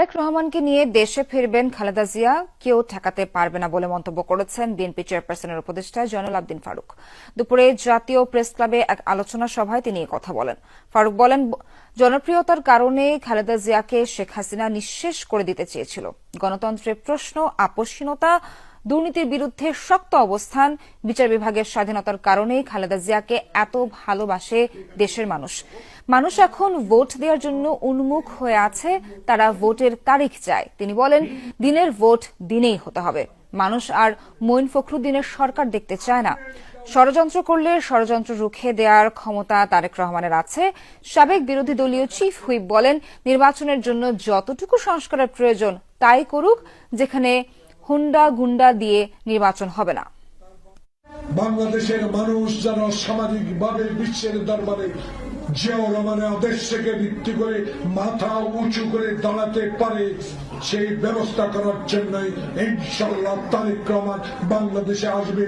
তারেক রহমানকে নিয়ে দেশে ফিরবেন খালেদা জিয়া, কেউ ঠেকাতে পারবে না বলে মন্তব্য করেছেন বিএনপি চেয়ারপারসনের উপদেষ্টা জয়নুল আবদিন ফারুক। দুপুরে জাতীয় প্রেস ক্লাবে এক আলোচনা সভায় তিনি কথা বলেন। ফারুক বলেন, জনপ্রিয়তার কারণে খালেদা জিয়াকে শেখ হাসিনা নিঃশেষ করে দিতে চেয়েছিল। গণতন্ত্রের প্রশ্ন, আপোষহীনতা, দুর্নীতির বিরুদ্ধে শক্ত অবস্থান, বিচার বিভাগের স্বাধীনতার কারণেই খালেদা জিয়াকে এত ভালোবাসে দেশের মানুষ। মানুষ এখন ভোট দেওয়ার জন্য উন্মুখ হয়ে আছে, তারা ভোটের তারিখ চায়। তিনি বলেন, দিনের ভোট দিনেই হতে হবে। মানুষ আর মঈন ফখরুদ্দিনের সরকার দেখতে চায় না। ষড়যন্ত্র করলে ষড়যন্ত্র রুখে দেওয়ার ক্ষমতা তারেক রহমানের আছে। সাবেক বিরোধী দলীয় চিফ হুইপ বলেন, নির্বাচনের জন্য যতটুকু সংস্কারের প্রয়োজন তাই করুক, যেখানে হুন্ডা গুন্ডা দিয়ে নির্বাচন হবে না। বাংলাদেশের মানুষ যেন সামাজিকভাবে বিশ্বের দরবারে জিয়াউর রহমানের আদর্শকে ভিত্তি করে মাথা উঁচু করে দাঁড়াতে পারে, সেই ব্যবস্থা করার জন্যই ইনশাআল্লাহ তারেক রহমান বাংলাদেশে আসবে।